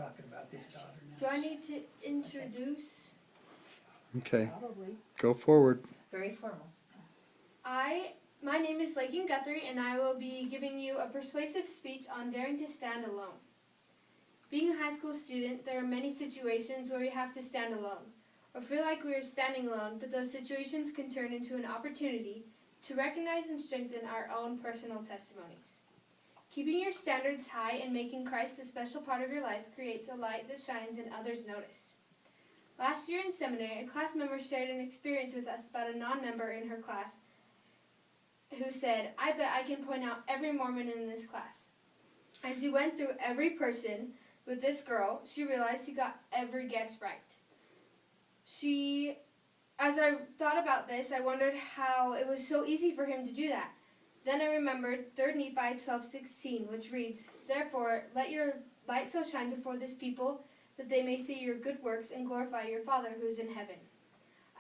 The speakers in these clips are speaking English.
talking about this daughter now. Do I need to introduce? Okay, Probably. go forward. Very formal. My name is Laikin Guthrie, and I will be giving you a persuasive speech on daring to stand alone. Being a high school student, there are many situations where we have to stand alone, or feel like we are standing alone, but those situations can turn into an opportunity to recognize and strengthen our own personal testimonies. Keeping your standards high and making Christ a special part of your life creates a light that shines and others notice. Last year in seminary, a class member shared an experience with us about a non-member in her class who said, "I bet I can point out every Mormon in this class." As he went through every person with this girl, she realized he got every guess right. As I thought about this, I wondered how it was so easy for him to do that. Then I remembered 3 Nephi 12:16, which reads, "Therefore let your light so shine before this people that they may see your good works and glorify your Father who is in heaven."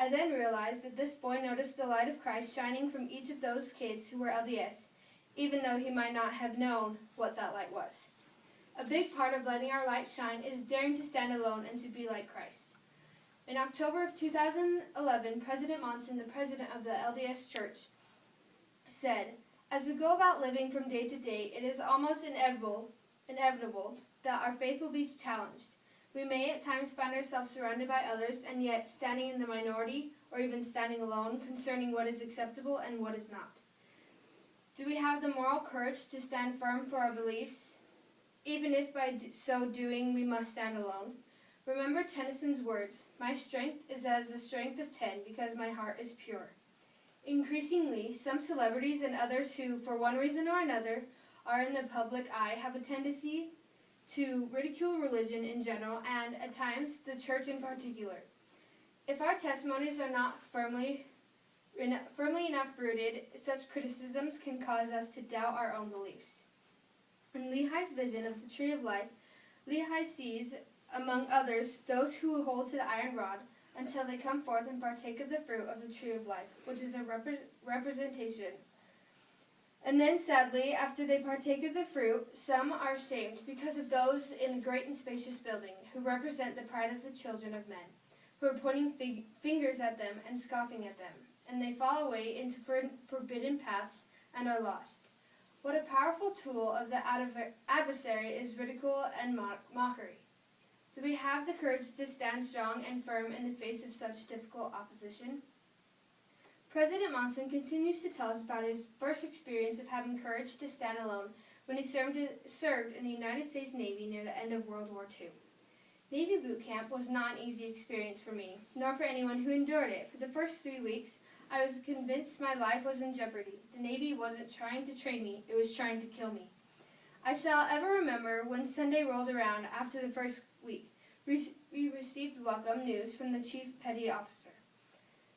I then realized that this boy noticed the light of Christ shining from each of those kids who were LDS, even though he might not have known what that light was. A big part of letting our light shine is daring to stand alone and to be like Christ. In October of 2011, President Monson, the president of the LDS Church, said, "As we go about living from day to day, it is almost inevitable that our faith will be challenged. We may at times find ourselves surrounded by others and yet standing in the minority or even standing alone concerning what is acceptable and what is not. Do we have the moral courage to stand firm for our beliefs, even if by so doing we must stand alone? Remember Tennyson's words, 'My strength is as the strength of 10 because my heart is pure.' Increasingly, some celebrities and others who, for one reason or another, are in the public eye have a tendency to ridicule religion in general and, at times, the church in particular. If our testimonies are not firmly enough rooted, such criticisms can cause us to doubt our own beliefs." In Lehi's vision of the tree of life, Lehi sees, among others, those who hold to the iron rod until they come forth and partake of the fruit of the tree of life, which is a representation. And then, sadly, after they partake of the fruit, some are ashamed because of those in the great and spacious building, who represent the pride of the children of men, who are pointing fingers at them and scoffing at them, and they fall away into forbidden paths and are lost. What a powerful tool of the adversary is ridicule and mockery. Do we have the courage to stand strong and firm in the face of such difficult opposition? President Monson continues to tell us about his first experience of having courage to stand alone when he served in the United States Navy near the end of World War II. Navy boot camp was not an easy experience for me, nor for anyone who endured it. For the first 3 weeks, I was convinced my life was in jeopardy. The Navy wasn't trying to train me, it was trying to kill me. I shall ever remember when Sunday rolled around after the first week. We received welcome news from the Chief Petty Officer.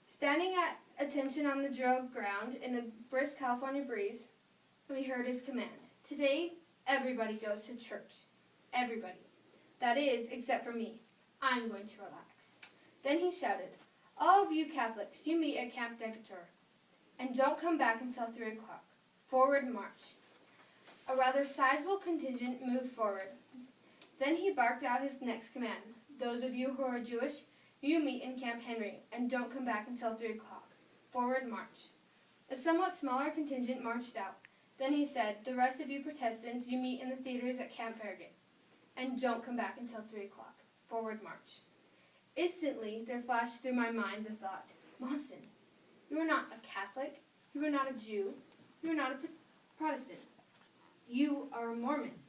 Standing at attention on the drill ground in a brisk California breeze, we heard his command. "Today, everybody goes to church. Everybody. That is, except for me. I'm going to relax." Then he shouted, "All of you Catholics, you meet at Camp Decatur, and don't come back until 3 o'clock. Forward march." A rather sizable contingent moved forward. Then he barked out his next command. "Those of you who are Jewish, you meet in Camp Henry, and don't come back until 3 o'clock. Forward march." A somewhat smaller contingent marched out. Then he said, "The rest of you Protestants, you meet in the theaters at Camp Farragut, and don't come back until 3 o'clock. Forward march." Instantly, there flashed through my mind the thought, "Monson, you are not a Catholic, you are not a Jew, you are not a Protestant. You are a Mormon.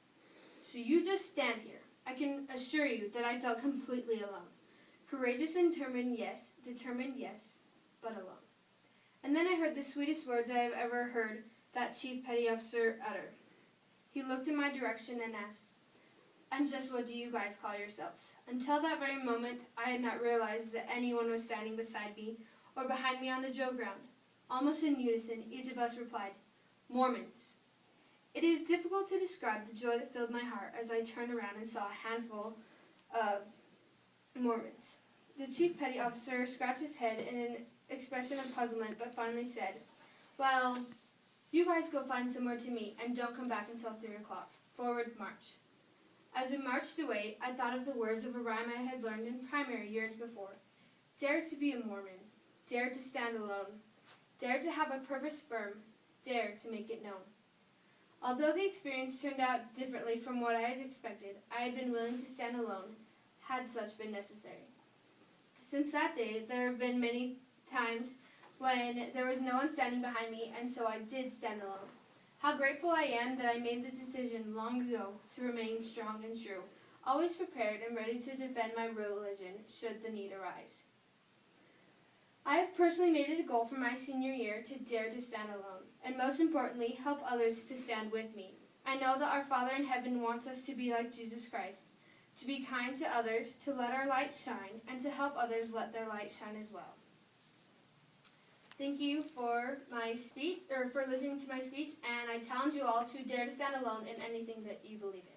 So you just stand here." I can assure you that I felt completely alone. Courageous and determined, yes, but alone. And then I heard the sweetest words I have ever heard that Chief Petty Officer utter. He looked in my direction and asked, "And just what do you guys call yourselves?" Until that very moment, I had not realized that anyone was standing beside me or behind me on the drill ground. Almost in unison, each of us replied, "Mormons." It is difficult to describe the joy that filled my heart as I turned around and saw a handful of Mormons. The Chief Petty Officer scratched his head in an expression of puzzlement, but finally said, "Well, you guys go find somewhere to meet, and don't come back until 3 o'clock. Forward march." As we marched away, I thought of the words of a rhyme I had learned in primary years before. Dare to be a Mormon. Dare to stand alone. Dare to have a purpose firm. Dare to make it known. Although the experience turned out differently from what I had expected, I had been willing to stand alone, had such been necessary. Since that day, there have been many times when there was no one standing behind me, and so I did stand alone. How grateful I am that I made the decision long ago to remain strong and true, always prepared and ready to defend my religion should the need arise. I have personally made it a goal for my senior year to dare to stand alone, and most importantly, help others to stand with me. I know that our Father in heaven wants us to be like Jesus Christ, to be kind to others, to let our light shine, and to help others let their light shine as well. Thank you for my speech, or for listening to my speech, and I challenge you all to dare to stand alone in anything that you believe in.